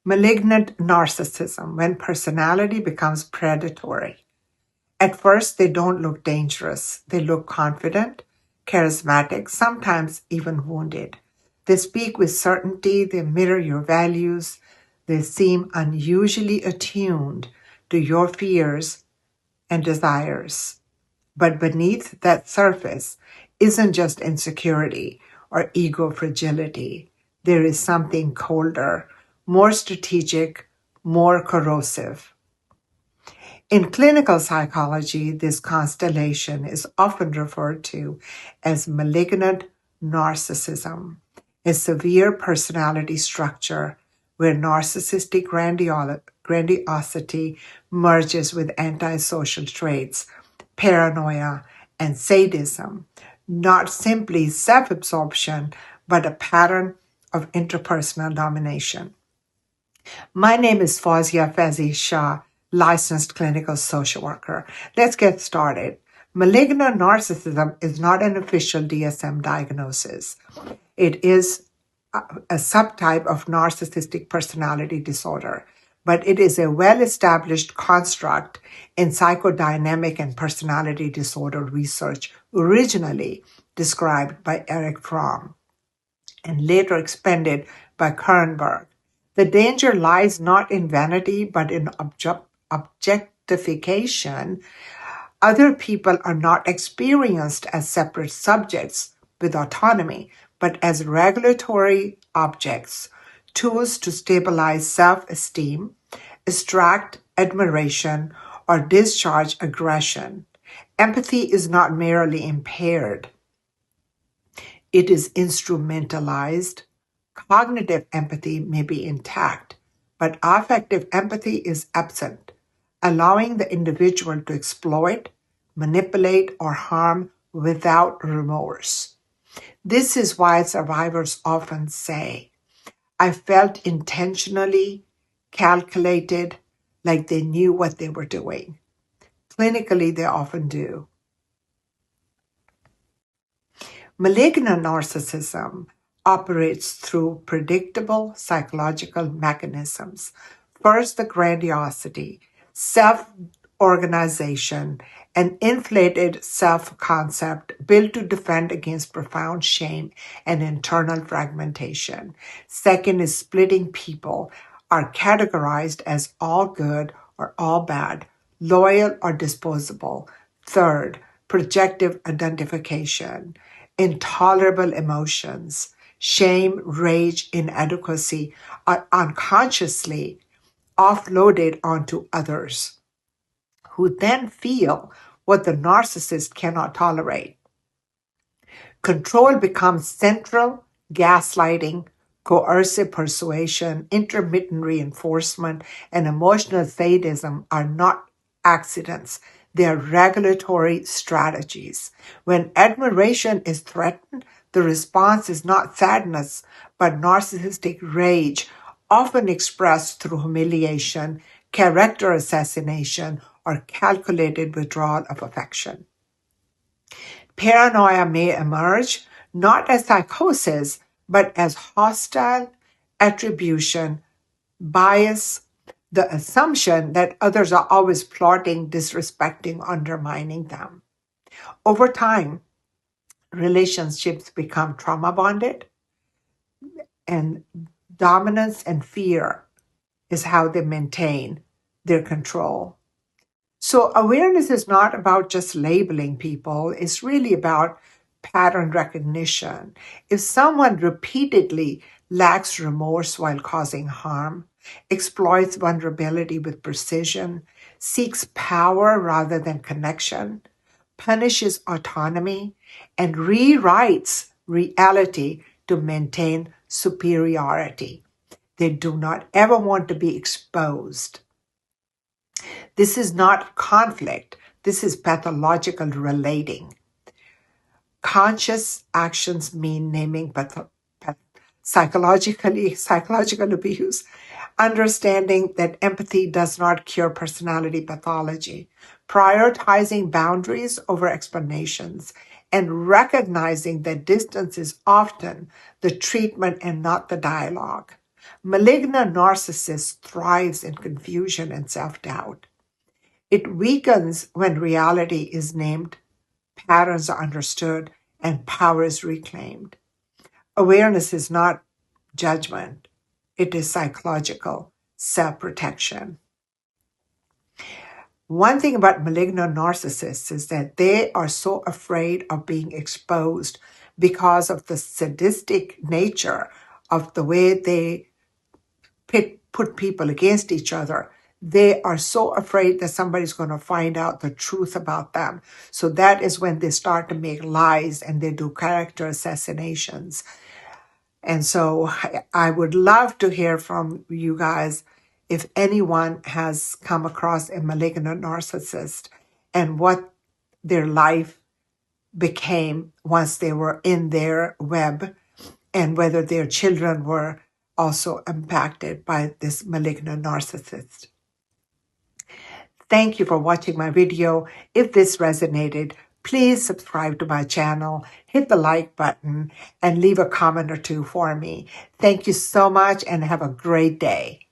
Malignant narcissism, when personality becomes predatory. At first, they don't look dangerous. They look confident, charismatic, sometimes even wounded. They speak with certainty. They mirror your values. They seem unusually attuned to your fears and desires. But beneath that surface isn't just insecurity or ego fragility. There is something colder, more strategic, more corrosive. In clinical psychology, this constellation is often referred to as malignant narcissism, a severe personality structure where narcissistic grandiosity merges with antisocial traits, paranoia, and sadism, not simply self-absorption, but a pattern of interpersonal domination. My name is Fawzia Faizi Shah, licensed clinical social worker. Let's get started. Malignant narcissism is not an official DSM diagnosis. It is a subtype of narcissistic personality disorder, but it is a well-established construct in psychodynamic and personality disorder research, originally described by Erich Fromm and later expanded by Kernberg. The danger lies not in vanity, but in objectification. Other people are not experienced as separate subjects with autonomy, but as regulatory objects, tools to stabilize self-esteem, extract admiration, or discharge aggression. Empathy is not merely impaired. It is instrumentalized. Cognitive empathy may be intact, but affective empathy is absent, allowing the individual to exploit, manipulate, or harm without remorse. This is why survivors often say, I felt intentionally calculated, like they knew what they were doing. Clinically, they often do. Malignant narcissism operates through predictable psychological mechanisms. First, the grandiosity, self-organization, an inflated self-concept built to defend against profound shame and internal fragmentation. Second is splitting people are categorized as all good or all bad, loyal or disposable. Third, projective identification, intolerable emotions, shame, rage, inadequacy are unconsciously offloaded onto others, who then feel what the narcissist cannot tolerate. Control becomes central, gaslighting, coercive persuasion, intermittent reinforcement, and emotional sadism are not accidents. They are regulatory strategies. When admiration is threatened, the response is not sadness, but narcissistic rage, often expressed through humiliation, character assassination, or calculated withdrawal of affection. Paranoia may emerge not as psychosis, but as hostile attribution, bias, the assumption that others are always plotting, disrespecting, undermining them. Over time, relationships become trauma bonded, and dominance and fear is how they maintain their control. So awareness is not about just labeling people. It's really about pattern recognition. If someone repeatedly lacks remorse while causing harm, exploits vulnerability with precision, seeks power rather than connection, punishes autonomy, and rewrites reality to maintain superiority, they do not ever want to be exposed. This is not conflict. This is pathological relating. Conscious actions mean naming psychological abuse, understanding that empathy does not cure personality pathology, prioritizing boundaries over explanations, and recognizing that distance is often the treatment and not the dialogue. Malignant narcissist thrives in confusion and self-doubt. It weakens when reality is named, patterns are understood, and power is reclaimed. Awareness is not judgment. It is psychological self-protection. One thing about malignant narcissists is that they are so afraid of being exposed because of the sadistic nature of the way they put people against each other. They are so afraid that somebody's going to find out the truth about them. So that is when they start to make lies and they do character assassinations. And so I would love to hear from you guys if anyone has come across a malignant narcissist and what their life became once they were in their web, and whether their children were also impacted by this malignant narcissist. Thank you for watching my video. If this resonated, please subscribe to my channel, hit the like button, and leave a comment or two for me. Thank you so much and have a great day.